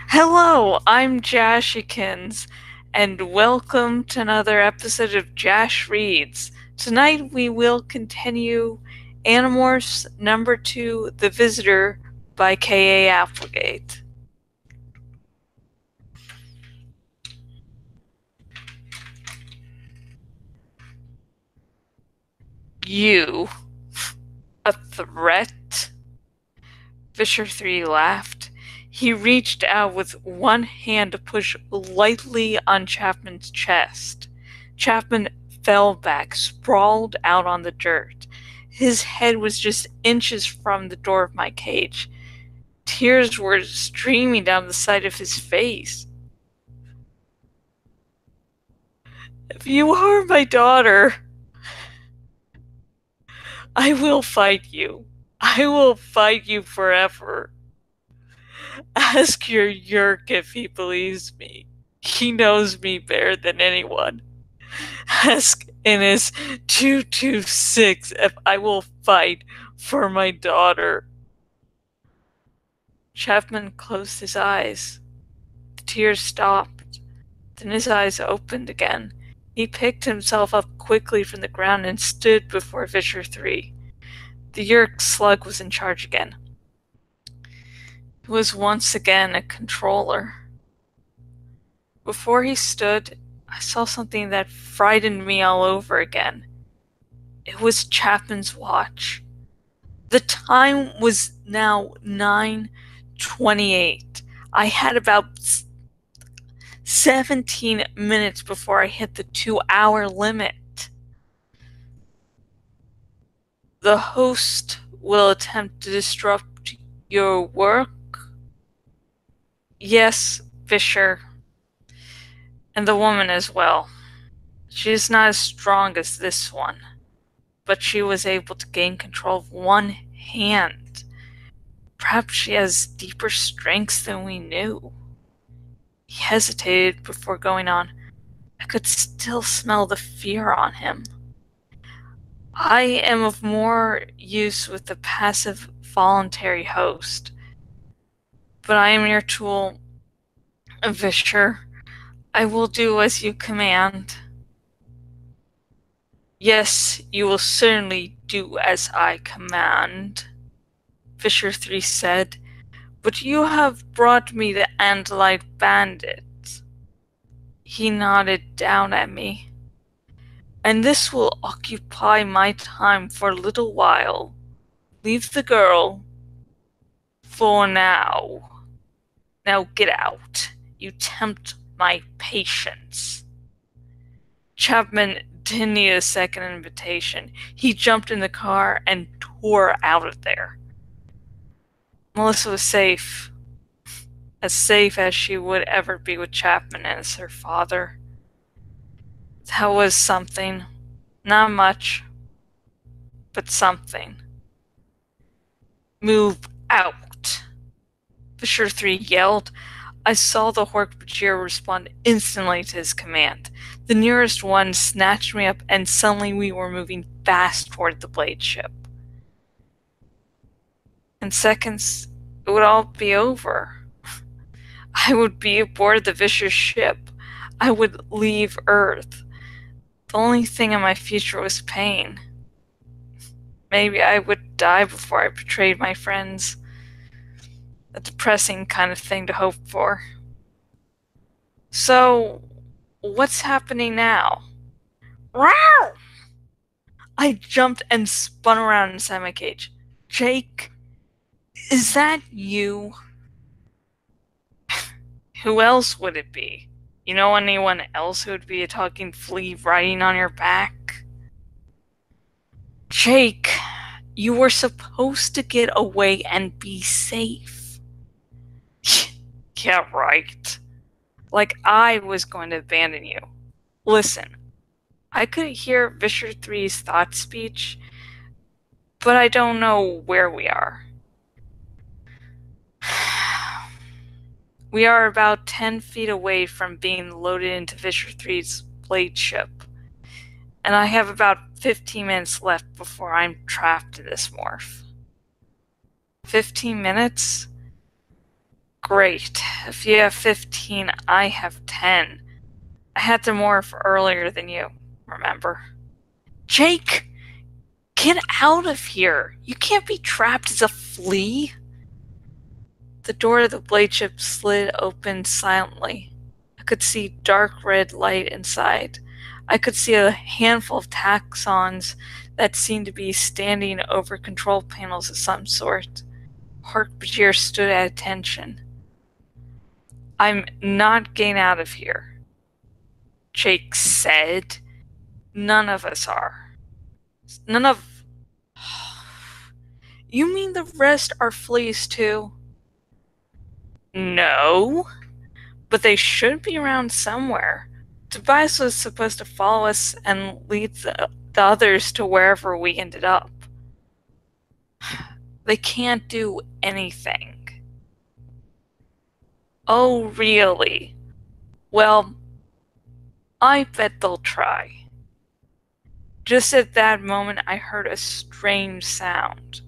Hello, I'm Jashikins, and welcome to another episode of Jash Reads. Tonight we will continue Animorphs number 2, The Visitor by K.A. Applegate. You, a threat? Fisher 3 laughed. He reached out with one hand to push lightly on Chapman's chest. Chapman fell back, sprawled out on the dirt. His head was just inches from the door of my cage. Tears were streaming down the side of his face. If you harm my daughter, I will fight you. I will fight you forever. Ask your Yerk if he believes me. He knows me better than anyone. Ask in his 226 if I will fight for my daughter. Chapman closed his eyes. The tears stopped. Then his eyes opened again. He picked himself up quickly from the ground and stood before Fisher 3. The Yerk slug was in charge again. He was once again a controller. Before he stood, I saw something that frightened me all over again. It was Chapman's watch. The time was now 9:28. I had about 17 minutes before I hit the 2-hour limit. The host will attempt to disrupt your work? Yes, Fisher. And the woman as well. She is not as strong as this one, but she was able to gain control of one hand. Perhaps she has deeper strengths than we knew. He hesitated before going on. I could still smell the fear on him. I am of more use with the passive voluntary host, but I am your tool, Vischer. I will do as you command. Yes, you will certainly do as I command, Fisher 3 said, but you have brought me the Andalite bandits. He nodded down at me. And this will occupy my time for a little while. Leave the girl. For now. Now get out. You tempt my patience. Chapman didn't need a second invitation. He jumped in the car and tore out of there. Melissa was safe. As safe as she would ever be with Chapman as her father. That was something. Not much, but something. Move out, Fisher 3 yelled. I saw the Hork-Bajir respond instantly to his command. The nearest one snatched me up, and suddenly we were moving fast toward the blade ship. In seconds, it would all be over. I would be aboard the vicious ship. I would leave Earth. The only thing in my future was pain. Maybe I would die before I betrayed my friends. A depressing kind of thing to hope for. So, what's happening now? Wow! I jumped and spun around inside my cage. Jake, is that you? Who else would it be? You know anyone else who would be a talking flea riding on your back? Jake, you were supposed to get away and be safe. Yeah, right. Like I was going to abandon you. Listen, I could hear Vischer 3's thought speech, but I don't know where we are. We are about 10 feet away from being loaded into Vischer 3's blade ship, and I have about 15 minutes left before I'm trapped in this morph. 15 minutes? Great. If you have 15, I have 10. I had to morph earlier than you, remember? Jake! Get out of here! You can't be trapped as a flea! The door of the blade ship slid open silently. I could see dark red light inside. I could see a handful of taxons that seemed to be standing over control panels of some sort. Harkbajir stood at attention. I'm not getting out of here, Jake said. None of us are. None of... You mean the rest are fleas too? No, but they should be around somewhere. Tobias was supposed to follow us and lead the others to wherever we ended up. They can't do anything. Oh, really? Well, I bet they'll try. Just at that moment, I heard a strange sound.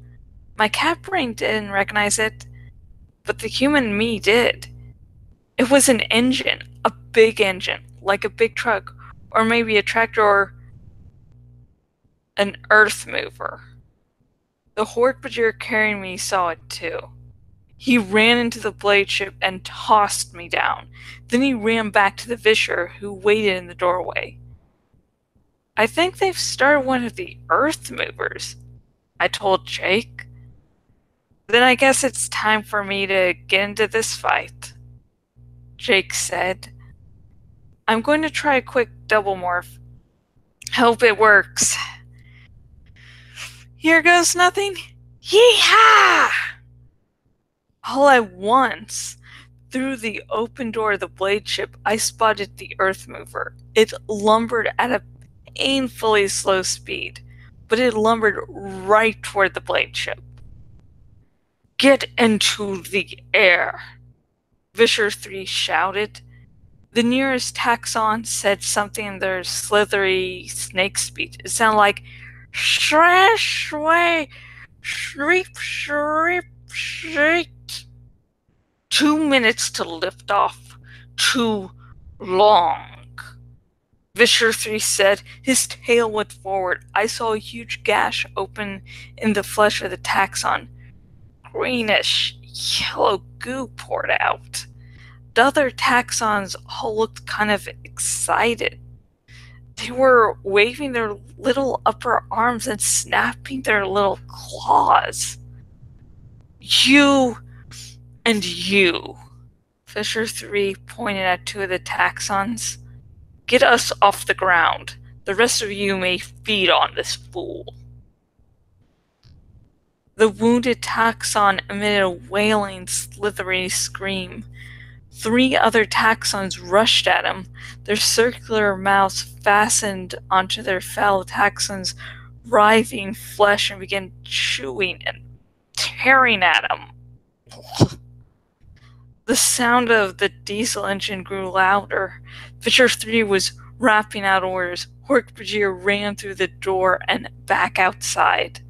My cat brain didn't recognize it, but the human me did. It was an engine, a big engine, like a big truck, or maybe a tractor or an earth mover. The Hork-Bajir carrying me saw it too. He ran into the blade ship and tossed me down. Then he ran back to the Visher, who waited in the doorway. I think they've started one of the earth movers, I told Jake. Then I guess it's time for me to get into this fight, Jake said. I'm going to try a quick double morph. Hope it works. Here goes nothing. Yee-haw! All at once, through the open door of the blade ship, I spotted the earth mover. It lumbered at a painfully slow speed, but it lumbered right toward the blade ship. Get into the air, Visher 3 shouted. The nearest taxon said something in their slithery snake speech. It sounded like shresh way, shreep, shreep, shreep. 2 minutes to lift off. Too long. Visher 3 said. His tail went forward. I saw a huge gash open in the flesh of the taxon. Greenish, yellow goo poured out. The other taxons all looked kind of excited. They were waving their little upper arms and snapping their little claws. You and you, Visher 3 pointed at 2 of the taxons. Get us off the ground. The rest of you may feed on this fool. The wounded taxon emitted a wailing, slithery scream. 3 other taxons rushed at him, their circular mouths fastened onto their fellow taxons' writhing flesh, and began chewing and tearing at him. The sound of the diesel engine grew louder. Visher 3 was rapping out orders. Hork-Bajir ran through the door and back outside.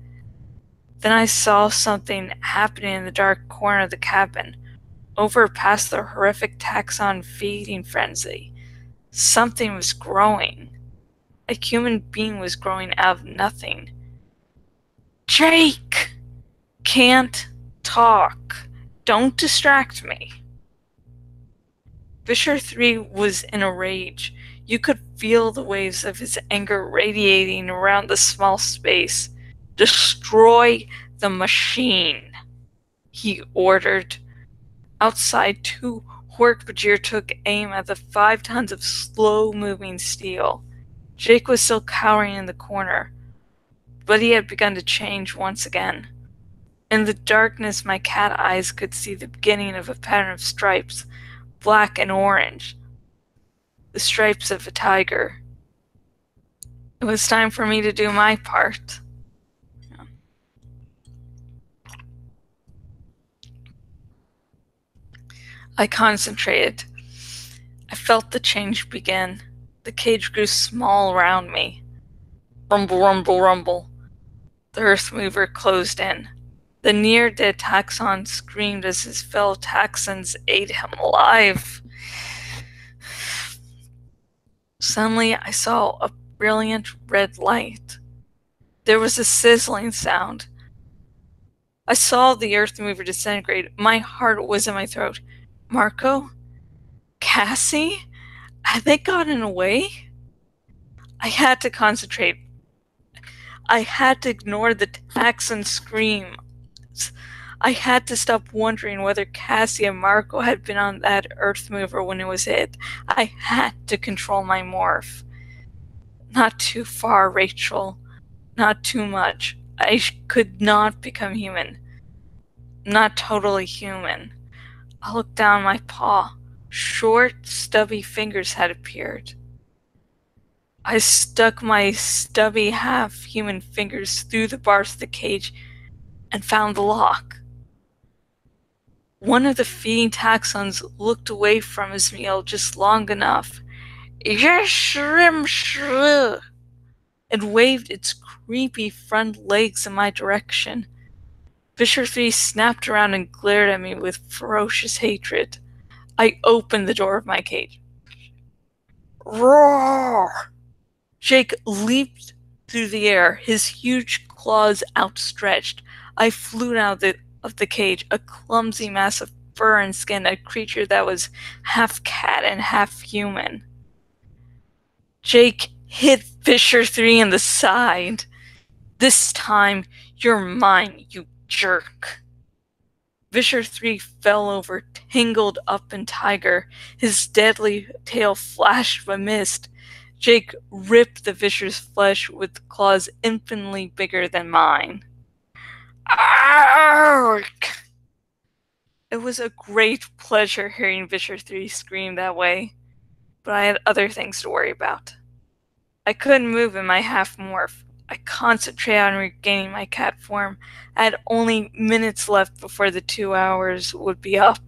Then I saw something happening in the dark corner of the cabin, over past the horrific taxon feeding frenzy. Something was growing. A human being was growing out of nothing. Jake! Can't talk. Don't distract me. Visher 3 was in a rage. You could feel the waves of his anger radiating around the small space. Destroy the machine, he ordered. Outside, 2 Hork-Bajir took aim at the 5 tons of slow-moving steel. Jake was still cowering in the corner, but he had begun to change once again. In the darkness, my cat eyes could see the beginning of a pattern of stripes, black and orange. The stripes of a tiger. It was time for me to do my part. I concentrated. I felt the change begin. The cage grew small around me. Rumble, rumble, rumble. The earth mover closed in. The near-dead taxon screamed as his fellow taxons ate him alive. Suddenly, I saw a brilliant red light. There was a sizzling sound. I saw the earth mover disintegrate. My heart was in my throat. Marco? Cassie? Had they gotten away? I had to concentrate. I had to ignore the taxon scream. I had to stop wondering whether Cassie and Marco had been on that earth mover when it was hit. I had to control my morph. Not too far, Rachel. Not too much. I could not become human. Not totally human. I looked down my paw. Short, stubby fingers had appeared. I stuck my stubby half-human fingers through the bars of the cage and found the lock. One of the feeding taxons looked away from his meal just long enough, Jash, and waved its creepy front legs in my direction. Fisher 3 snapped around and glared at me with ferocious hatred. I opened the door of my cage. Roar! Jake leaped through the air, his huge claws outstretched. I flew out of the cage, a clumsy mass of fur and skin, a creature that was half cat and half human. Jake hit Fisher 3 in the side. This time, you're mine, you jerk. Fisher 3 fell over, tangled up in tiger. His deadly tail flashed but missed. Jake ripped the Fisher's flesh with claws infinitely bigger than mine. Arrgh! It was a great pleasure hearing Fisher 3 scream that way, but I had other things to worry about. I couldn't move in my half-morph. I concentrated on regaining my cat form. I had only minutes left before the 2 hours would be up.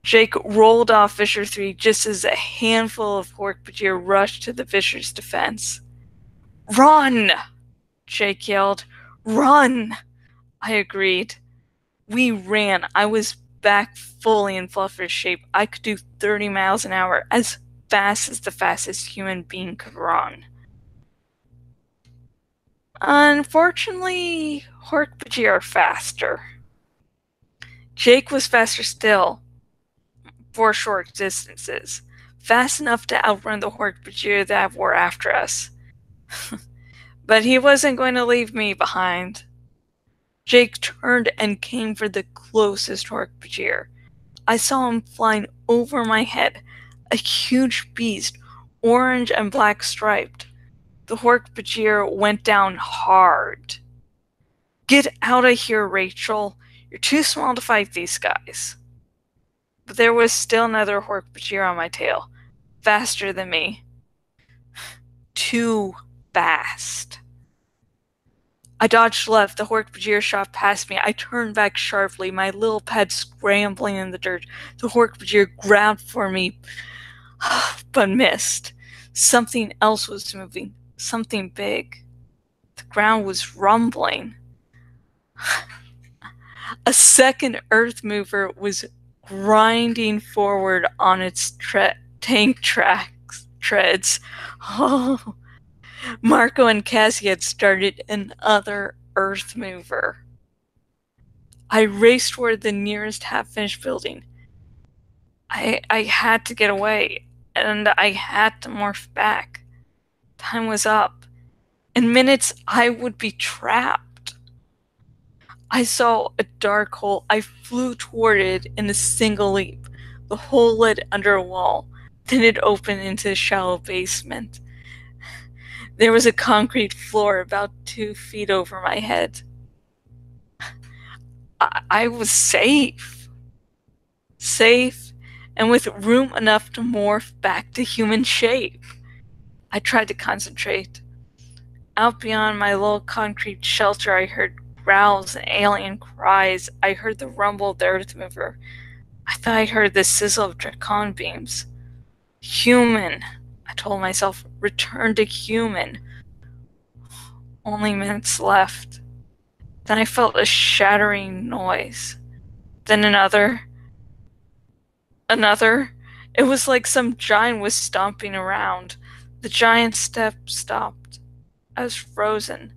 Jake rolled off Fisher 3 just as a handful of Hork-Bajir rushed to the Fisher's defense. Run! Jake yelled. Run! I agreed. We ran. I was back fully in Fluffer's shape. I could do 30 miles an hour, as fast as the fastest human being could run. Unfortunately, Hork-Bajir are faster. Jake was faster still, for short distances, fast enough to outrun the Hork-Bajir that were after us. But he wasn't going to leave me behind. Jake turned and came for the closest Hork-Bajir. I saw him flying over my head, a huge beast, orange and black striped. The Hork-Bajir went down hard. Get out of here, Rachel. You're too small to fight these guys. But there was still another Hork-Bajir on my tail, faster than me. Too fast. I dodged left. The Hork-Bajir shot past me. I turned back sharply, my little pad scrambling in the dirt. The Hork-Bajir grabbed for me, but missed. Something else was moving. Something big. The ground was rumbling. A second earth mover was grinding forward on its tank treads. Oh, Marco and Cassie had started another earth mover. I raced toward the nearest half-finished building. I had to get away, and I had to morph back. Time was up. In minutes, I would be trapped. I saw a dark hole. I flew toward it in a single leap. The hole led under a wall. Then it opened into a shallow basement. There was a concrete floor about 2 feet over my head. I was safe. Safe, and with room enough to morph back to human shape. I tried to concentrate. Out beyond my little concrete shelter, I heard growls and alien cries. I heard the rumble of the earth mover. I thought I heard the sizzle of Dracon beams. Human, I told myself. Return to human. Only minutes left. Then I felt a shattering noise. Then another. Another. It was like some giant was stomping around. The giant step stopped. I was frozen,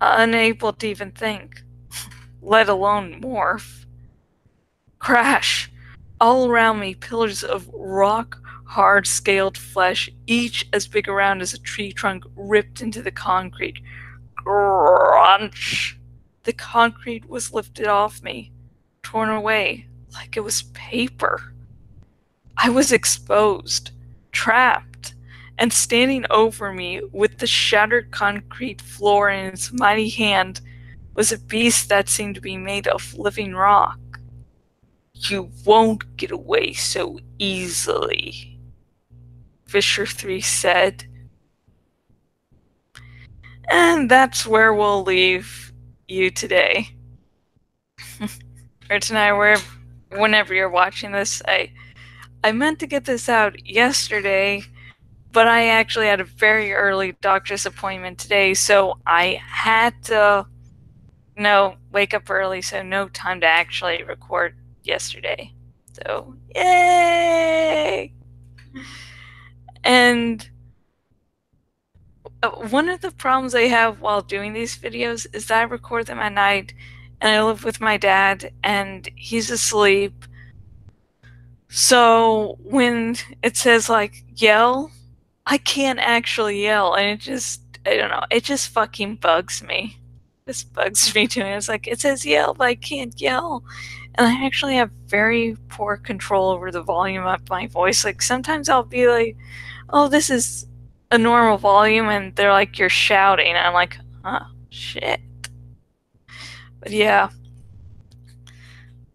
unable to even think, let alone morph. Crash! All around me, pillars of rock hard scaled flesh, each as big around as a tree trunk, ripped into the concrete. Crunch! The concrete was lifted off me, torn away like it was paper. I was exposed, trapped, and standing over me with the shattered concrete floor in its mighty hand was a beast that seemed to be made of living rock. You won't get away so easily, Fisher 3 said. And that's where we'll leave you today. Or tonight, whenever you're watching this. I meant to get this out yesterday, but I actually had a very early doctor's appointment today, so I had to wake up early, so no time to actually record yesterday. So, yay! And one of the problems I have while doing these videos is that I record them at night, and I live with my dad, and he's asleep. So when it says, like, yell, I can't actually yell, and I don't know, it just fucking bugs me. This bugs me too. It's like, it says yell, but I can't yell. And I actually have very poor control over the volume of my voice. Like, sometimes I'll be like, oh, this is a normal volume, and they're like, you're shouting. And I'm like, oh, shit. But yeah.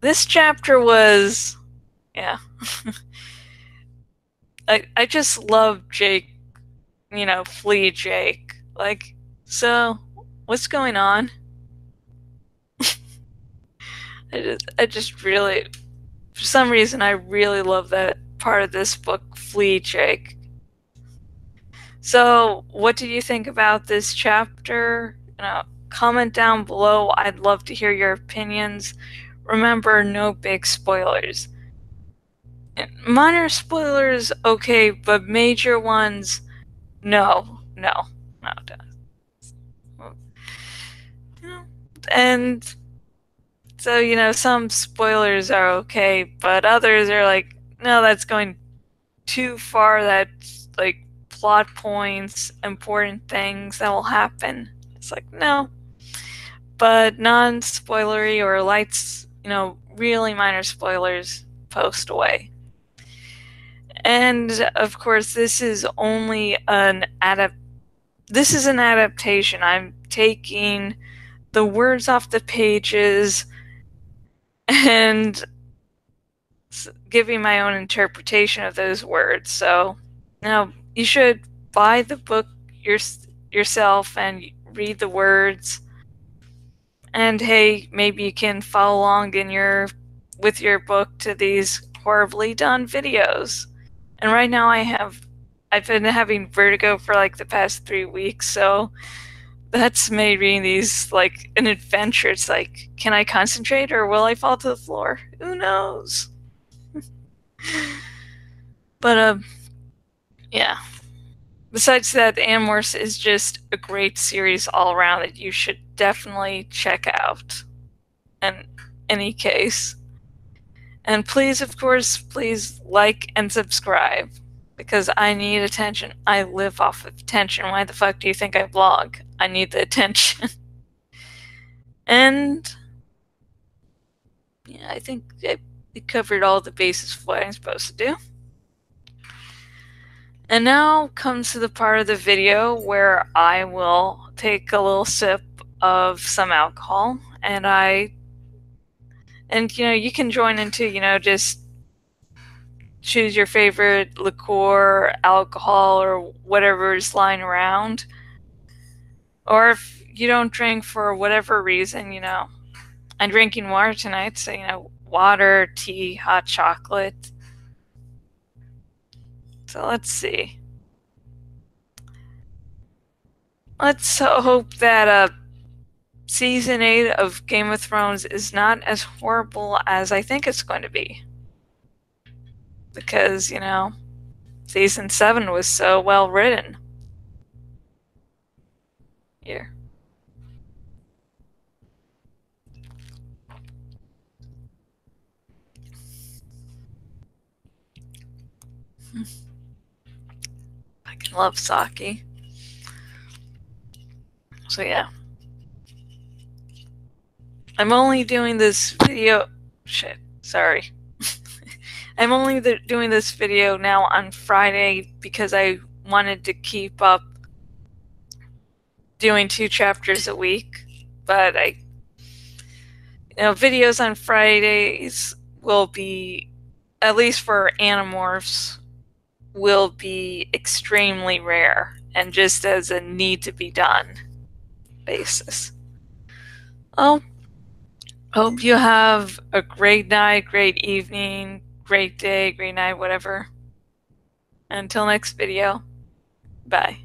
This chapter was, yeah. I just love Jake, Flea Jake. Like, so, what's going on? I just really, for some reason, I really love that part of this book, Flea Jake. So, what did you think about this chapter? Comment down below. I'd love to hear your opinions. Remember, no big spoilers. Minor spoilers, okay, but major ones, no. And so, some spoilers are okay, but others are like, no, that's going too far. That's like plot points, important things that will happen. It's like, no. But non-spoilery or lights, really minor spoilers, post away. And of course, this is only an adaptation. I'm taking the words off the pages and giving my own interpretation of those words. So, you should buy the book yourself and read the words. And hey, maybe you can follow along with your book to these horribly done videos. And right now I've been having vertigo for like the past 3 weeks, so that's made reading these like an adventure. It's like, can I concentrate or will I fall to the floor? Who knows? But yeah. Besides that, Animorphs is just a great series all around that you should definitely check out. In any case. And please, of course, please like and subscribe. Because I need attention. I live off of attention. Why the fuck do you think I vlog? I need the attention. And yeah, I think I covered all the bases of what I'm supposed to do. And now comes to the part of the video where I will take a little sip of some alcohol, and you can join into, just choose your favorite liqueur, alcohol, or whatever is lying around. Or if you don't drink for whatever reason, I'm drinking water tonight, so, water, tea, hot chocolate. So let's see. Let's hope that Season 8 of Game of Thrones is not as horrible as I think it's going to be. Because, you know, Season 7 was so well written. Here. I can love sake. So yeah. I'm only doing this video... Shit, sorry. I'm only doing this video now on Friday because I wanted to keep up doing 2 chapters a week. But videos on Fridays will be, at least for Animorphs, will be extremely rare and just as a need to be done basis. Oh, hope you have a great night, great evening, great day, great night, whatever. Until next video, bye.